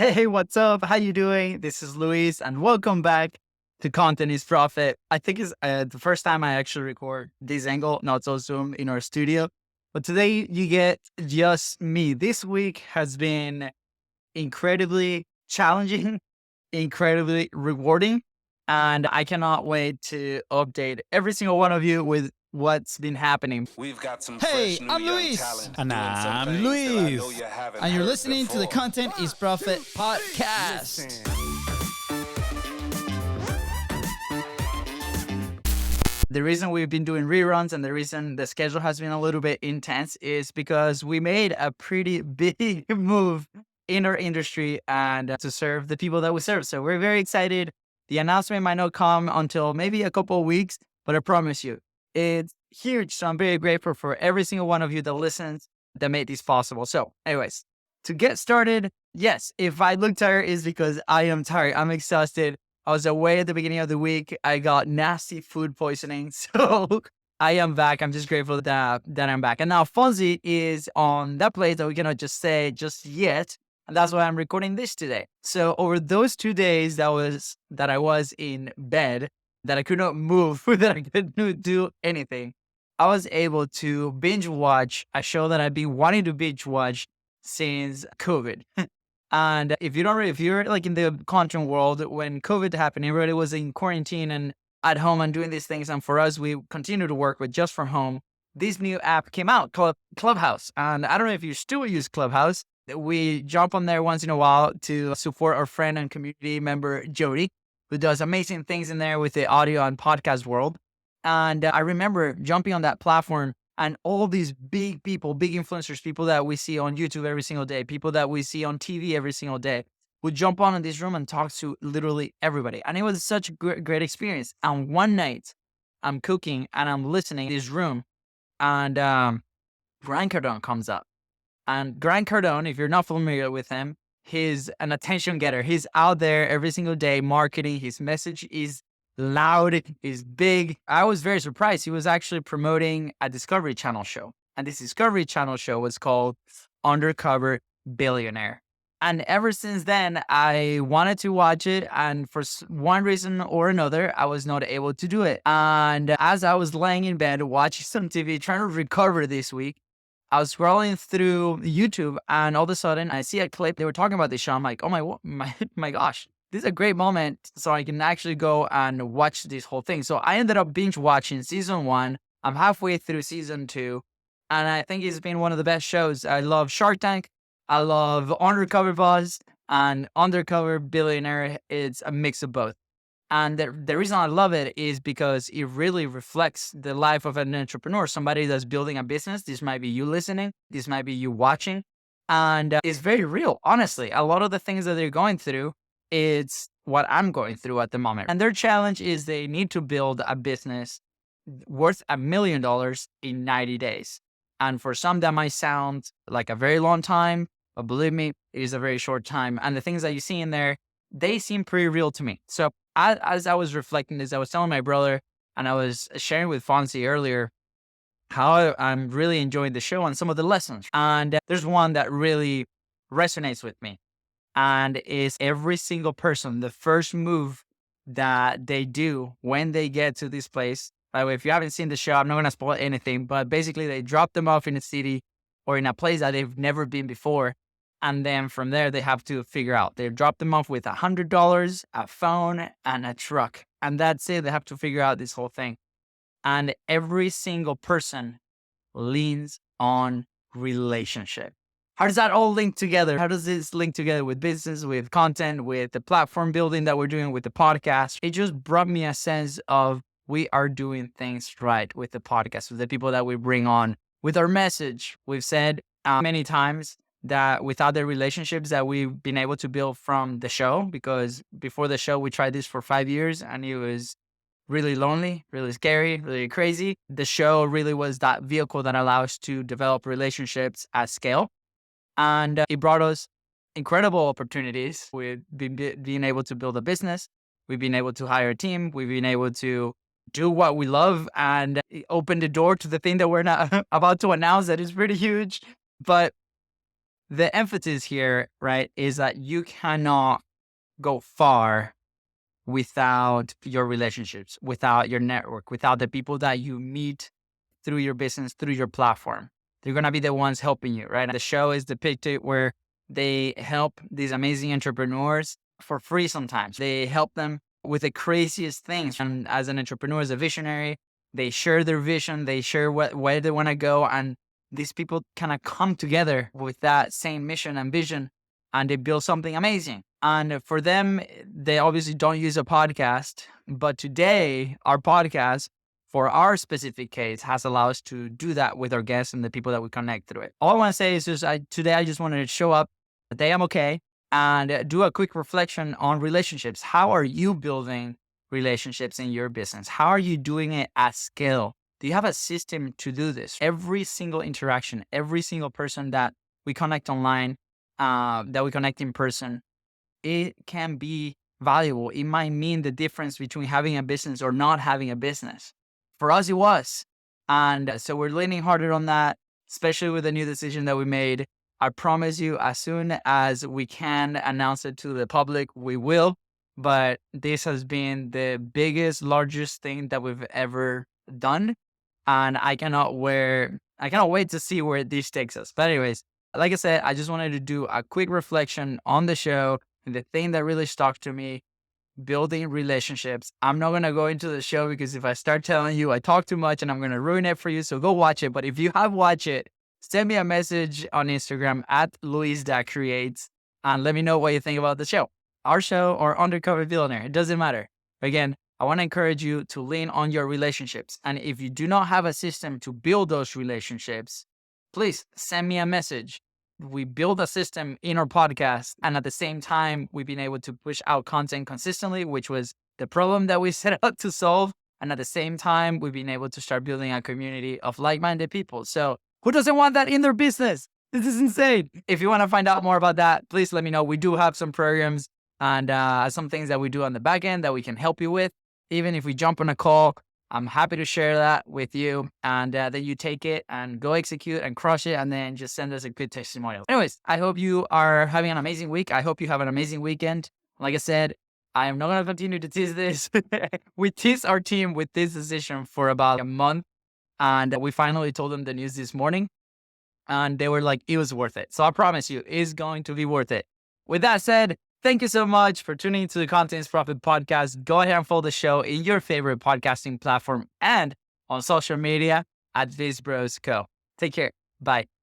Hey, what's up? How you doing? This is Luis, and welcome back to Content is Profit. I think it's the first time I actually record this angle, not so Zoom, in our studio. But today you get just me. This week has been incredibly challenging, incredibly rewarding, and I cannot wait to update every single one of you with what's been happening. Hey, I'm Luis. And I'm Luis. And you're listening to the Content is Profit podcast. The reason we've been doing reruns and the reason the schedule has been a little bit intense is because we made a pretty big move in our industry and to serve the people that we serve. So we're very excited. The announcement might not come until maybe a couple of weeks, but I promise you, it's huge. So I'm very grateful for every single one of you that listens that made this possible. So anyways, to get started, yes, if I look tired, it's because I am tired. I'm exhausted. I was away at the beginning of the week. I got nasty food poisoning. So I am back. I'm just grateful that I'm back. And now FONZI is on that place that we cannot just say just yet. And that's why I'm recording this today. So over those 2 days that I was in bed, that I could not move, that I couldn't do anything, I was able to binge watch a show that I've been wanting to binge watch since COVID. And if you're like in the content world, when COVID happened, everybody was in quarantine and at home and doing these things. And for us, we continue to work with just from home. This new app came out called Clubhouse. And I don't know if you still use Clubhouse. We jump on there once in a while to support our friend and community member, Jody, who does amazing things in there with the audio and podcast world. And I remember jumping on that platform and all these big people, big influencers, people that we see on YouTube every single day, people that we see on TV every single day, would jump on in this room and talk to literally everybody. And it was such a great experience. And one night, I'm cooking and I'm listening in this room, and Grant Cardone comes up. And Grant Cardone, if you're not familiar with him, he's an attention getter. He's out there every single day marketing. His message is loud, is big. I was very surprised. He was actually promoting a Discovery Channel show. And this Discovery Channel show was called Undercover Billionaire. And ever since then, I wanted to watch it. And for one reason or another, I was not able to do it. And as I was laying in bed, watching some TV, trying to recover this week, I was scrolling through YouTube and all of a sudden I see a clip. They were talking about this show. I'm like, oh my gosh, this is a great moment. So I can actually go and watch this whole thing. So I ended up binge watching season 1. I'm halfway through season 2. And I think it's been one of the best shows. I love Shark Tank. I love Undercover Boss and Undercover Billionaire. It's a mix of both. And the reason I love it is because it really reflects the life of an entrepreneur, somebody that's building a business. This might be you listening. This might be you watching. And it's very real, honestly. A lot of the things that they're going through, it's what I'm going through at the moment. And their challenge is they need to build a business worth $1 million in 90 days. And for some, that might sound like a very long time, but believe me, it is a very short time. And the things that you see in there, they seem pretty real to me. So as I was reflecting this, I was telling my brother and I was sharing with FONZI earlier how I'm really enjoying the show and some of the lessons. And there's one that really resonates with me. And is every single person, the first move that they do when they get to this place. By the way, if you haven't seen the show, I'm not going to spoil anything, but basically they drop them off in a city or in a place that they've never been before. And then from there, they have to figure out. They drop them off with $100, a phone, and a truck. And that's it. They have to figure out this whole thing. And every single person leans on relationship. How does that all link together? How does this link together with business, with content, with the platform building that we're doing with the podcast? It just brought me a sense of we are doing things right with the podcast, with the people that we bring on, with our message. We've said many times that without the relationships that we've been able to build from the show, because before the show, we tried this for 5 years and it was really lonely, really scary, really crazy. The show really was that vehicle that allows us to develop relationships at scale. And it brought us incredible opportunities. We've been able to build a business. We've been able to hire a team. We've been able to do what we love and open the door to the thing that we're not about to announce that is pretty huge. But the emphasis here, right, is that you cannot go far without your relationships, without your network, without the people that you meet through your business, through your platform. They're going to be the ones helping you, right? The show is depicted where they help these amazing entrepreneurs for free sometimes. They help them with the craziest things. And as an entrepreneur, as a visionary, they share their vision, they share where they want to go. And these people kind of come together with that same mission and vision, and they build something amazing. And for them, they obviously don't use a podcast. But today, our podcast, for our specific case, has allowed us to do that with our guests and the people that we connect through it. All I want to say is today I just wanted to show up the day I'm okay and do a quick reflection on relationships. How are you building relationships in your business? How are you doing it at scale? Do you have a system to do this? Every single interaction, every single person that we connect online, that we connect in person, it can be valuable. It might mean the difference between having a business or not having a business. For us, it was. And so we're leaning harder on that, especially with the new decision that we made. I promise you, as soon as we can announce it to the public, we will. But this has been the biggest, largest thing that we've ever done. And I cannot wait to see where this takes us. But anyways, like I said, I just wanted to do a quick reflection on the show and the thing that really stuck to me, building relationships. I'm not going to go into the show because if I start telling you, I talk too much and I'm going to ruin it for you. So go watch it. But if you have watched it, send me a message on Instagram at LUISDA Creates and let me know what you think about the show. Our show or Undercover Billionaire, it doesn't matter. Again, I want to encourage you to lean on your relationships. And if you do not have a system to build those relationships, please send me a message. We build a system in our podcast. And at the same time, we've been able to push out content consistently, which was the problem that we set out to solve. And at the same time, we've been able to start building a community of like-minded people. So who doesn't want that in their business? This is insane. If you want to find out more about that, please let me know. We do have some programs and some things that we do on the back end that we can help you with. Even if we jump on a call, I'm happy to share that with you, and then you take it and go execute and crush it, and then just send us a good testimonial. Anyways, I hope you are having an amazing week. I hope you have an amazing weekend. Like I said, I am not going to continue to tease this. We teased our team with this decision for about a month, and we finally told them the news this morning, and they were like, it was worth it. So I promise you, it's going to be worth it. With that said, thank you so much for tuning into the Content is Profit podcast. Go ahead and follow the show in your favorite podcasting platform and on social media at BIZBROS Co. Take care. Bye.